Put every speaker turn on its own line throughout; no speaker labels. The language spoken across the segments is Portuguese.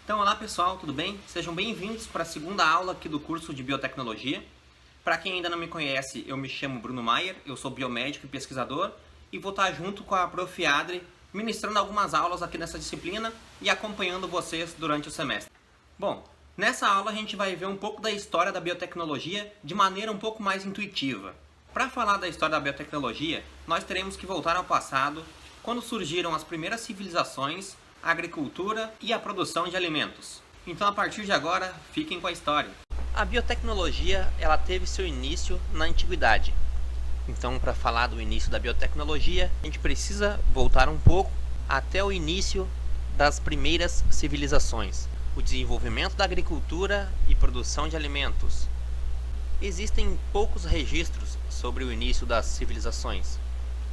Então, olá pessoal, tudo bem? Sejam bem-vindos para a segunda aula aqui do curso de Biotecnologia. Para quem ainda não me conhece, eu me chamo Bruno Maier, eu sou biomédico e pesquisador e vou estar junto com a Prof. Adri ministrando algumas aulas aqui nessa disciplina e acompanhando vocês durante o semestre. Bom, nessa aula a gente vai ver um pouco da história da biotecnologia de maneira um pouco mais intuitiva. Para falar da história da biotecnologia, nós teremos que voltar ao passado, quando surgiram as primeiras civilizações, a agricultura e a produção de alimentos. Então, a partir de agora, fiquem com a história. A biotecnologia, ela teve seu início na antiguidade. Então, para falar do início da biotecnologia, a gente precisa voltar um pouco até o início das primeiras civilizações, o desenvolvimento da agricultura e produção de alimentos. Existem poucos registros sobre o início das civilizações,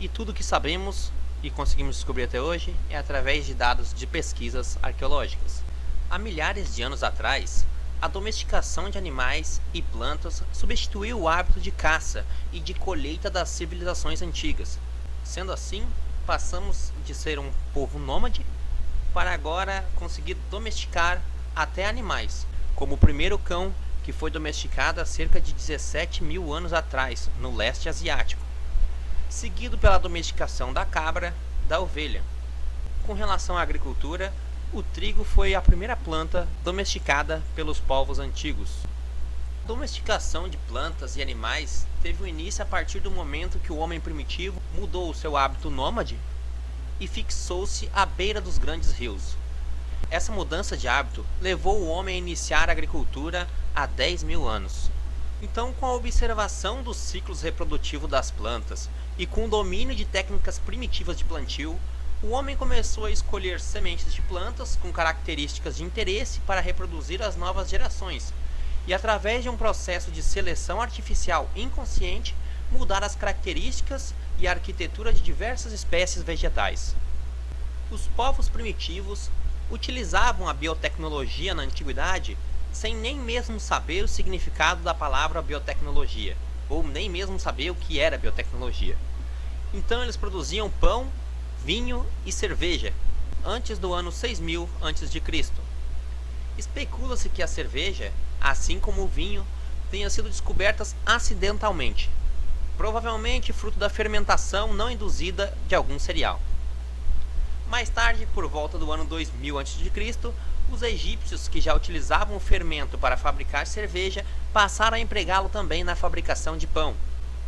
e tudo que sabemos e conseguimos descobrir até hoje é através de dados de pesquisas arqueológicas. Há milhares de anos atrás, a domesticação de animais e plantas substituiu o hábito de caça e de colheita das civilizações antigas. Sendo assim, passamos de ser um povo nômade para agora conseguir domesticar até animais, como o primeiro cão, que foi domesticado há cerca de 17 mil anos atrás, no leste asiático, seguido pela domesticação da cabra, da ovelha. Com relação à agricultura, o trigo foi a primeira planta domesticada pelos povos antigos. A domesticação de plantas e animais teve um início a partir do momento que o homem primitivo mudou o seu hábito nômade e fixou-se à beira dos grandes rios. Essa mudança de hábito levou o homem a iniciar a agricultura há 10 mil anos. Então, com a observação dos ciclos reprodutivos das plantas e com o domínio de técnicas primitivas de plantio, o homem começou a escolher sementes de plantas com características de interesse para reproduzir as novas gerações e, através de um processo de seleção artificial inconsciente, mudar as características e a arquitetura de diversas espécies vegetais. Os povos primitivos utilizavam a biotecnologia na antiguidade sem nem mesmo saber o significado da palavra biotecnologia, ou nem mesmo saber o que era biotecnologia. Então eles produziam pão, vinho e cerveja, antes do ano 6000 a.C. Especula-se que a cerveja, assim como o vinho, tenha sido descobertas acidentalmente, provavelmente fruto da fermentação não induzida de algum cereal. Mais tarde, por volta do ano 2000 a.C., os egípcios, que já utilizavam o fermento para fabricar cerveja, passaram a empregá-lo também na fabricação de pão.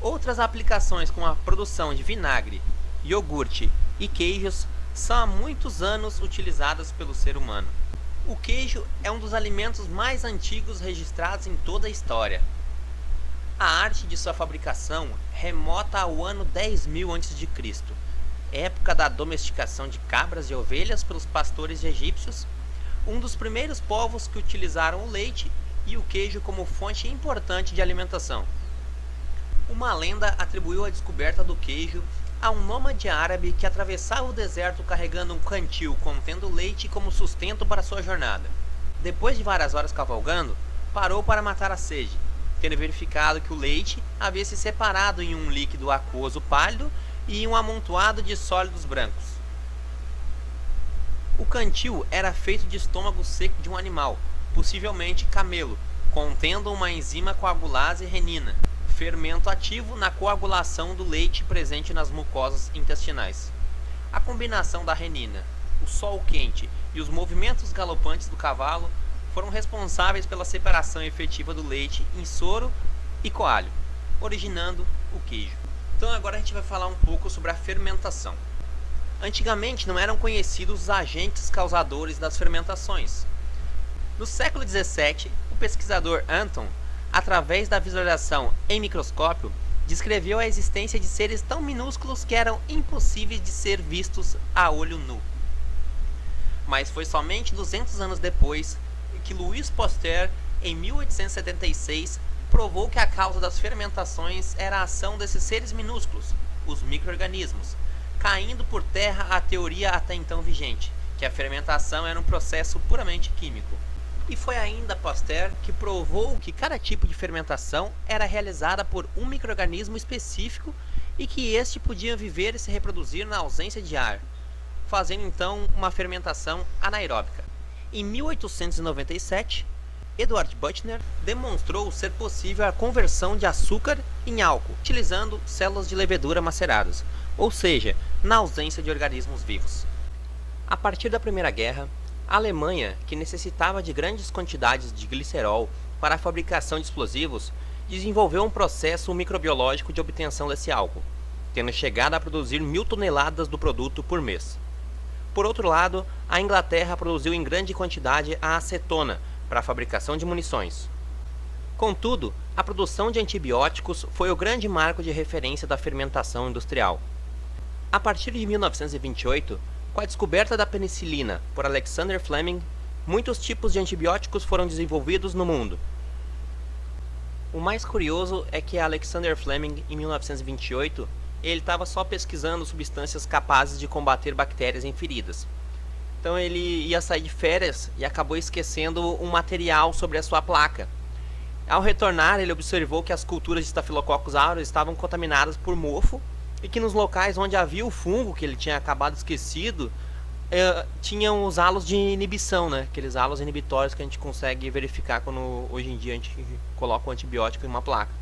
Outras aplicações, como a produção de vinagre, iogurte e queijos, são há muitos anos utilizadas pelo ser humano. O queijo é um dos alimentos mais antigos registrados em toda a história. A arte de sua fabricação remota ao ano 10.000 a.C., época da domesticação de cabras e ovelhas pelos pastores egípcios, um dos primeiros povos que utilizaram o leite e o queijo como fonte importante de alimentação. Uma lenda atribuiu a descoberta do queijo a um nômade árabe que atravessava o deserto carregando um cantil contendo leite como sustento para sua jornada. Depois de várias horas cavalgando, parou para matar a sede, tendo verificado que o leite havia se separado em um líquido aquoso pálido e um amontoado de sólidos brancos. O cantil era feito de estômago seco de um animal, possivelmente camelo, contendo uma enzima coagulase renina, fermento ativo na coagulação do leite presente nas mucosas intestinais. A combinação da renina, o sol quente e os movimentos galopantes do cavalo foram responsáveis pela separação efetiva do leite em soro e coalho, originando o queijo. Então agora a gente vai falar um pouco sobre a fermentação. Antigamente não eram conhecidos os agentes causadores das fermentações. No século XVII, o pesquisador Anton, através da visualização em microscópio, descreveu a existência de seres tão minúsculos que eram impossíveis de ser vistos a olho nu. Mas foi somente 200 anos depois que Louis Pasteur, em 1876, provou que a causa das fermentações era a ação desses seres minúsculos, os micro-organismos, caindo por terra a teoria até então vigente, que a fermentação era um processo puramente químico. E foi ainda Pasteur que provou que cada tipo de fermentação era realizada por um micro-organismo específico e que este podia viver e se reproduzir na ausência de ar, fazendo então uma fermentação anaeróbica. Em 1897, Edward Buchner demonstrou ser possível a conversão de açúcar em álcool, utilizando células de levedura maceradas, ou seja, na ausência de organismos vivos. A partir da Primeira Guerra, a Alemanha, que necessitava de grandes quantidades de glicerol para a fabricação de explosivos, desenvolveu um processo microbiológico de obtenção desse álcool, tendo chegado a produzir 1000 toneladas do produto por mês. Por outro lado, a Inglaterra produziu em grande quantidade a acetona para a fabricação de munições. Contudo, a produção de antibióticos foi o grande marco de referência da fermentação industrial. A partir de 1928, com a descoberta da penicilina por Alexander Fleming, muitos tipos de antibióticos foram desenvolvidos no mundo. O mais curioso é que Alexander Fleming, em 1928, ele estava só pesquisando substâncias capazes de combater bactérias em feridas. Então ele ia sair de férias e acabou esquecendo um material sobre a sua placa. Ao retornar, ele observou que as culturas de Staphylococcus aureus estavam contaminadas por mofo e que nos locais onde havia o fungo que ele tinha acabado esquecido, tinham os halos de inibição, né? Aqueles halos inibitórios que a gente consegue verificar quando hoje em dia a gente coloca um antibiótico em uma placa.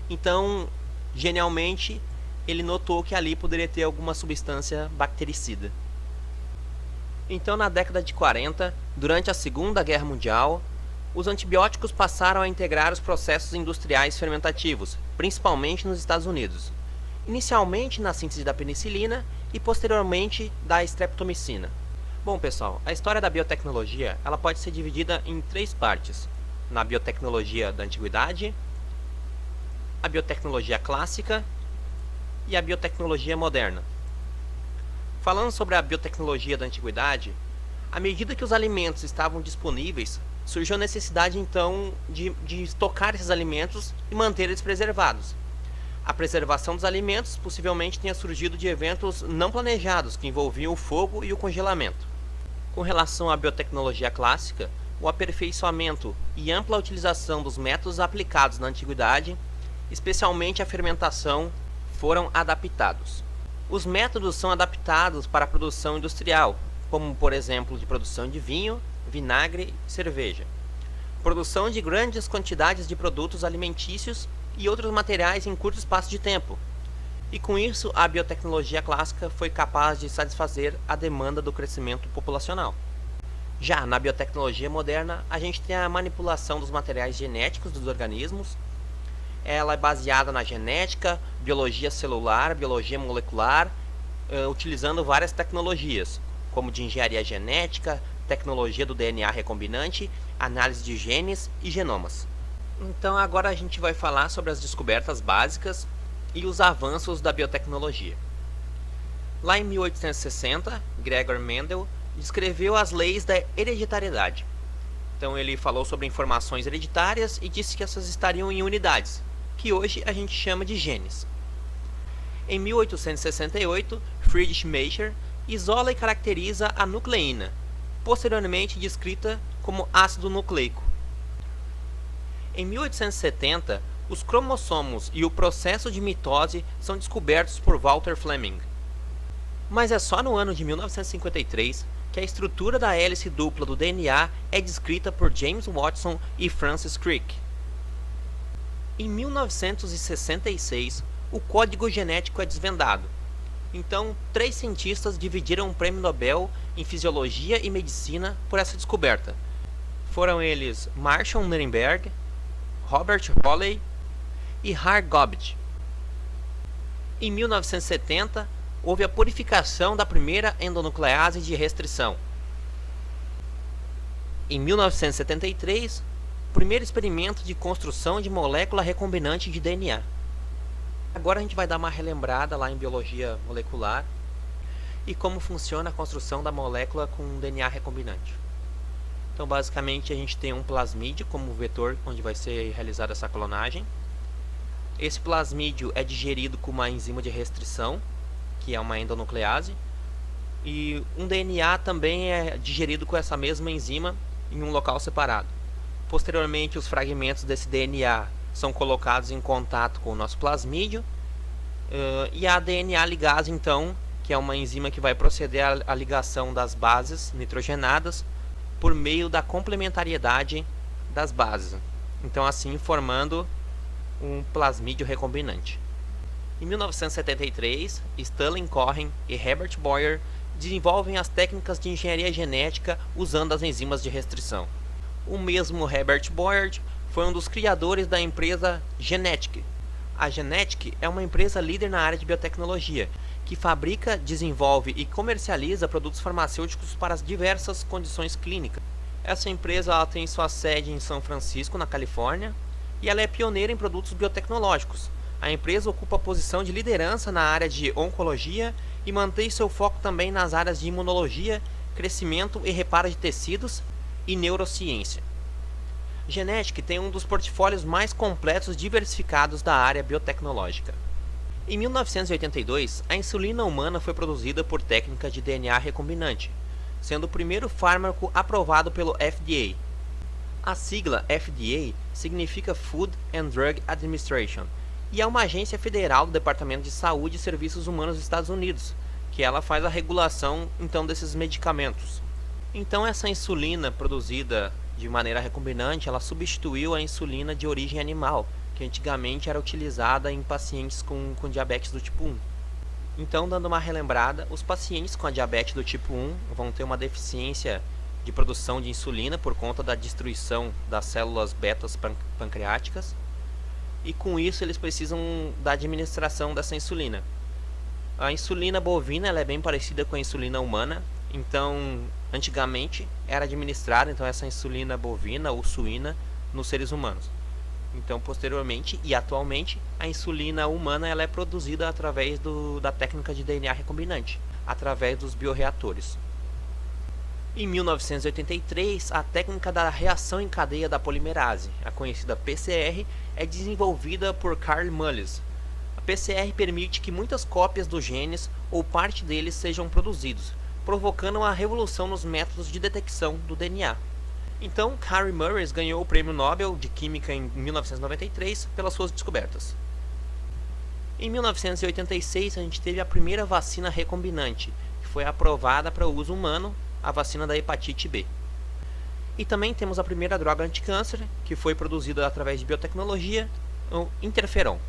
Então, genialmente, ele notou que ali poderia ter alguma substância bactericida. Então, na década de 40, durante a Segunda Guerra Mundial, os antibióticos passaram a integrar os processos industriais fermentativos, principalmente nos Estados Unidos. Inicialmente na síntese da penicilina e posteriormente da streptomicina. Bom pessoal, a história da biotecnologia ela pode ser dividida em 3 partes. Na biotecnologia da antiguidade, a biotecnologia clássica e a biotecnologia moderna. Falando sobre a biotecnologia da antiguidade, à medida que os alimentos estavam disponíveis, surgiu a necessidade então de estocar esses alimentos e manter eles preservados. A preservação dos alimentos possivelmente tenha surgido de eventos não planejados que envolviam o fogo e o congelamento. Com relação à biotecnologia clássica, o aperfeiçoamento e ampla utilização dos métodos aplicados na antiguidade, especialmente a fermentação, foram adaptados. Os métodos são adaptados para a produção industrial, como por exemplo de produção de vinho, vinagre e cerveja. Produção de grandes quantidades de produtos alimentícios e outros materiais em curto espaço de tempo. E com isso, a biotecnologia clássica foi capaz de satisfazer a demanda do crescimento populacional. Já na biotecnologia moderna, a gente tem a manipulação dos materiais genéticos dos organismos. Ela é baseada na genética, biologia celular, biologia molecular, utilizando várias tecnologias, como de engenharia genética, tecnologia do DNA recombinante, análise de genes e genomas. Então agora a gente vai falar sobre as descobertas básicas e os avanços da biotecnologia. Lá em 1860, Gregor Mendel descreveu as leis da hereditariedade. Então ele falou sobre informações hereditárias e disse que essas estariam em unidades, que hoje a gente chama de genes. Em 1868, Friedrich Miescher isola e caracteriza a nucleína, posteriormente descrita como ácido nucleico. Em 1870, os cromossomos e o processo de mitose são descobertos por Walter Fleming. Mas é só no ano de 1953 que a estrutura da hélice dupla do DNA é descrita por James Watson e Francis Crick. Em 1966, o código genético é desvendado. Então, 3 cientistas dividiram um prêmio Nobel em Fisiologia e Medicina por essa descoberta. Foram eles Marshall Nirenberg, Robert Hawley e Har Gobind. Em 1970, houve a purificação da primeira endonuclease de restrição. Em 1973, o primeiro experimento de construção de molécula recombinante de DNA. Agora a gente vai dar uma relembrada lá em biologia molecular e como funciona a construção da molécula com DNA recombinante. Então basicamente a gente tem um plasmídio como vetor onde vai ser realizada essa clonagem. Esse plasmídio é digerido com uma enzima de restrição, que é uma endonuclease, e um DNA também é digerido com essa mesma enzima em um local separado. Posteriormente, os fragmentos desse DNA são colocados em contato com o nosso plasmídio, e a DNA ligase, então, que é uma enzima que vai proceder à ligação das bases nitrogenadas por meio da complementariedade das bases, então assim formando um plasmídio recombinante. Em 1973, Stanley Cohen e Herbert Boyer desenvolvem as técnicas de engenharia genética usando as enzimas de restrição. O mesmo Herbert Boyer foi um dos criadores da empresa Genetic. A Genetic é uma empresa líder na área de biotecnologia, que fabrica, desenvolve e comercializa produtos farmacêuticos para as diversas condições clínicas. Essa empresa tem sua sede em São Francisco, na Califórnia, e ela é pioneira em produtos biotecnológicos. A empresa ocupa a posição de liderança na área de oncologia e mantém seu foco também nas áreas de imunologia, crescimento e reparo de tecidos e neurociência. Genetic tem um dos portfólios mais completos e diversificados da área biotecnológica. Em 1982, a insulina humana foi produzida por técnica de DNA recombinante, sendo o primeiro fármaco aprovado pelo FDA. A sigla FDA significa Food and Drug Administration e é uma agência federal do Departamento de Saúde e Serviços Humanos dos Estados Unidos, que ela faz a regulação então desses medicamentos. Então essa insulina produzida de maneira recombinante, ela substituiu a insulina de origem animal, que antigamente era utilizada em pacientes com diabetes do tipo 1. Então, dando uma relembrada, os pacientes com a diabetes do tipo 1 vão ter uma deficiência de produção de insulina por conta da destruição das células betas pancreáticas, e com isso eles precisam da administração dessa insulina. A insulina bovina ela é bem parecida com a insulina humana, então antigamente era administrada então essa insulina bovina ou suína nos seres humanos. Então posteriormente e atualmente a insulina humana ela é produzida através da técnica de DNA recombinante, através dos bioreatores. Em 1983, a técnica da reação em cadeia da polimerase, a conhecida PCR, é desenvolvida por Carl Mullis. A PCR permite que muitas cópias dos genes ou parte deles sejam produzidos, provocando uma revolução nos métodos de detecção do DNA. Então, Carl Mullis ganhou o Prêmio Nobel de Química em 1993 pelas suas descobertas. Em 1986, a gente teve a primeira vacina recombinante, que foi aprovada para o uso humano, a vacina da hepatite B. E também temos a primeira droga anticâncer, que foi produzida através de biotecnologia, o interferon.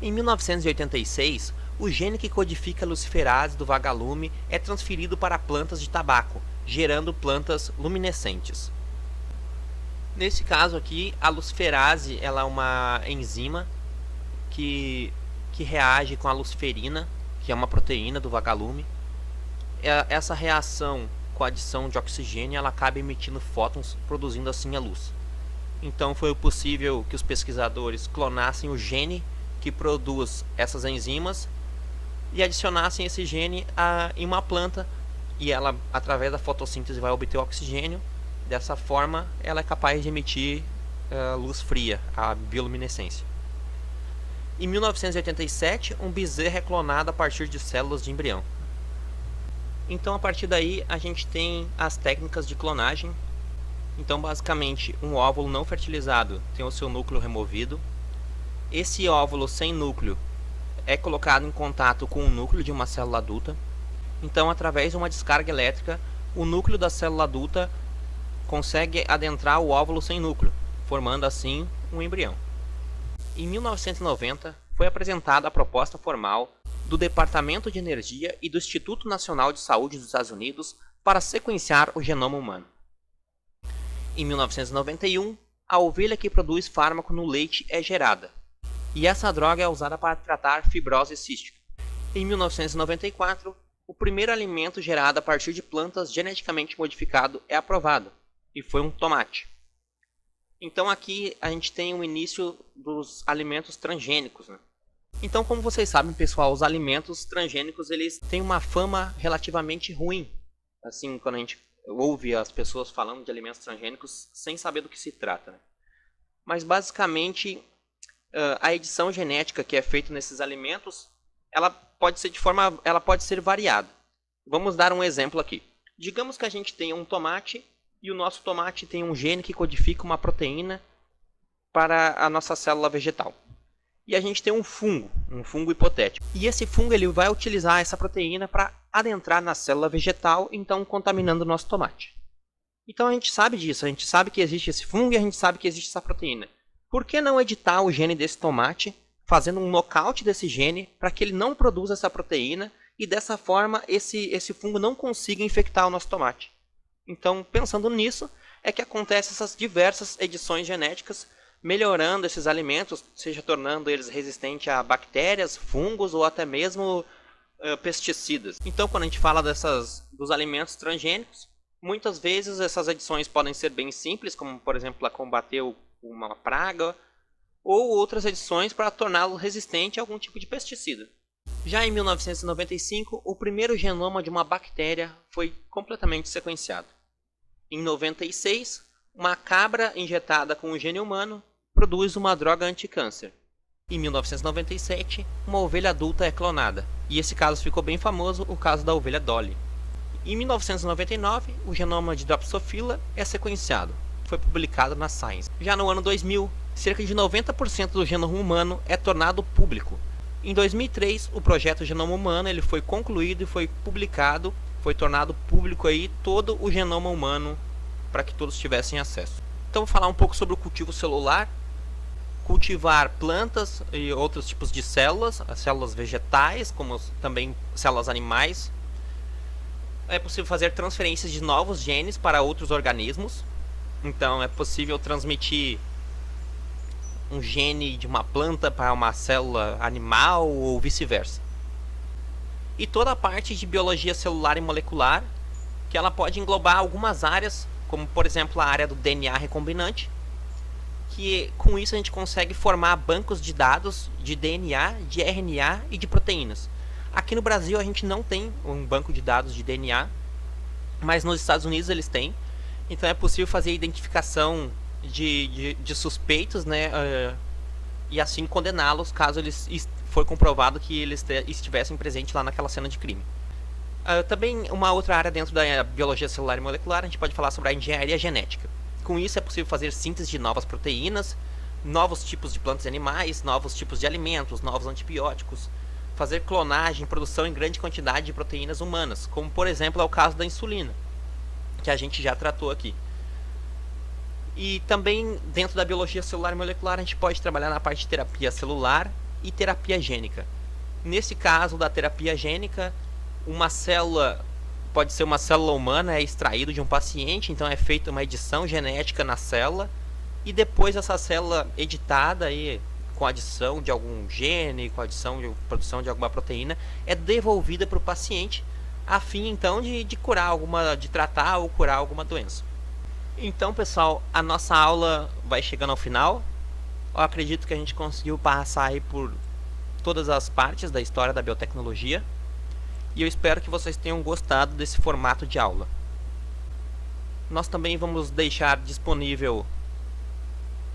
Em 1986, o gene que codifica a luciferase do vagalume é transferido para plantas de tabaco, gerando plantas luminescentes. Nesse caso aqui, a luciferase ela é uma enzima que reage com a luciferina, que é uma proteína do vagalume. Essa reação com a adição de oxigênio ela acaba emitindo fótons, produzindo assim a luz. Então foi possível que os pesquisadores clonassem o gene que produz essas enzimas e adicionassem esse gene em uma planta, e ela, através da fotossíntese, vai obter o oxigênio. Dessa forma, ela é capaz de emitir luz fria, a bioluminescência. Em 1987, um bezerro é clonado a partir de células de embrião. Então, a partir daí, a gente tem as técnicas de clonagem. Então, basicamente, um óvulo não fertilizado tem o seu núcleo removido. Esse óvulo sem núcleo é colocado em contato com o núcleo de uma célula adulta. Então, através de uma descarga elétrica, o núcleo da célula adulta consegue adentrar o óvulo sem núcleo, formando assim um embrião. Em 1990, foi apresentada a proposta formal do Departamento de Energia e do Instituto Nacional de Saúde dos Estados Unidos para sequenciar o genoma humano. Em 1991, a ovelha que produz fármaco no leite é gerada, e essa droga é usada para tratar fibrose cística. Em 1994, o primeiro alimento gerado a partir de plantas geneticamente modificado é aprovado, e foi um tomate. Então aqui a gente tem o início dos alimentos transgênicos, né? Então, como vocês sabem, pessoal, os alimentos transgênicos eles têm uma fama relativamente ruim. Assim, quando a gente ouve as pessoas falando de alimentos transgênicos sem saber do que se trata, né? Mas basicamente a edição genética que é feita nesses alimentos, ela pode ser variada. Vamos dar um exemplo aqui. Digamos que a gente tenha um tomate e o nosso tomate tem um gene que codifica uma proteína para a nossa célula vegetal. E a gente tem um fungo hipotético. E esse fungo ele vai utilizar essa proteína para adentrar na célula vegetal, então contaminando o nosso tomate. Então a gente sabe disso, a gente sabe que existe esse fungo e a gente sabe que existe essa proteína. Por que não editar o gene desse tomate, fazendo um nocaute desse gene para que ele não produza essa proteína e dessa forma esse fungo não consiga infectar o nosso tomate? Então, pensando nisso, é que acontecem essas diversas edições genéticas, melhorando esses alimentos, seja tornando eles resistentes a bactérias, fungos ou até mesmo pesticidas. Então, quando a gente fala dos alimentos transgênicos, muitas vezes essas adições podem ser bem simples, como por exemplo a combater uma praga, ou outras adições para torná-lo resistente a algum tipo de pesticida. Já em 1995, o primeiro genoma de uma bactéria foi completamente sequenciado. Em 96, uma cabra injetada com o gene humano produz uma droga anti-câncer. Em 1997, uma ovelha adulta é clonada, e esse caso ficou bem famoso, o caso da ovelha Dolly. Em 1999, o genoma de Drosophila é sequenciado, foi publicado na Science. Já no ano 2000, cerca de 90% do genoma humano é tornado público. Em 2003, o projeto Genoma Humano ele foi concluído e foi publicado, foi tornado público aí todo o genoma humano para que todos tivessem acesso. Então vou falar um pouco sobre o cultivo celular. Cultivar plantas e outros tipos de células, as células vegetais, como também células animais. É possível fazer transferências de novos genes para outros organismos. Então é possível transmitir um gene de uma planta para uma célula animal ou vice-versa. E toda a parte de biologia celular e molecular, que ela pode englobar algumas áreas, como por exemplo a área do DNA recombinante, que com isso a gente consegue formar bancos de dados de DNA, de RNA e de proteínas. Aqui no Brasil a gente não tem um banco de dados de DNA, mas nos Estados Unidos eles têm. Então é possível fazer identificação de suspeitos, né, e assim condená-los caso for comprovado que eles estivessem presentes lá naquela cena de crime. Também uma outra área dentro da biologia celular e molecular, a gente pode falar sobre a engenharia genética. Com isso é possível fazer síntese de novas proteínas, novos tipos de plantas e animais, novos tipos de alimentos, novos antibióticos, fazer clonagem, produção em grande quantidade de proteínas humanas, como por exemplo é o caso da insulina, que a gente já tratou aqui. E também dentro da biologia celular e molecular a gente pode trabalhar na parte de terapia celular e terapia gênica. Nesse caso da terapia gênica, uma célula pode ser uma célula humana, é extraído de um paciente, então é feita uma edição genética na célula e depois essa célula editada aí, com adição de algum gene, com adição de produção de alguma proteína, é devolvida para o paciente a fim então de tratar ou curar alguma doença. Então pessoal, a nossa aula vai chegando ao final. Eu acredito que a gente conseguiu passar aí por todas as partes da história da biotecnologia. E eu espero que vocês tenham gostado desse formato de aula. Nós também vamos deixar disponível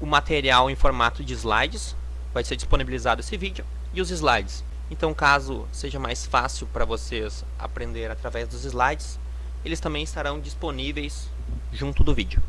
o material em formato de slides. Vai ser disponibilizado esse vídeo e os slides. Então, caso seja mais fácil para vocês aprender através dos slides, eles também estarão disponíveis junto do vídeo.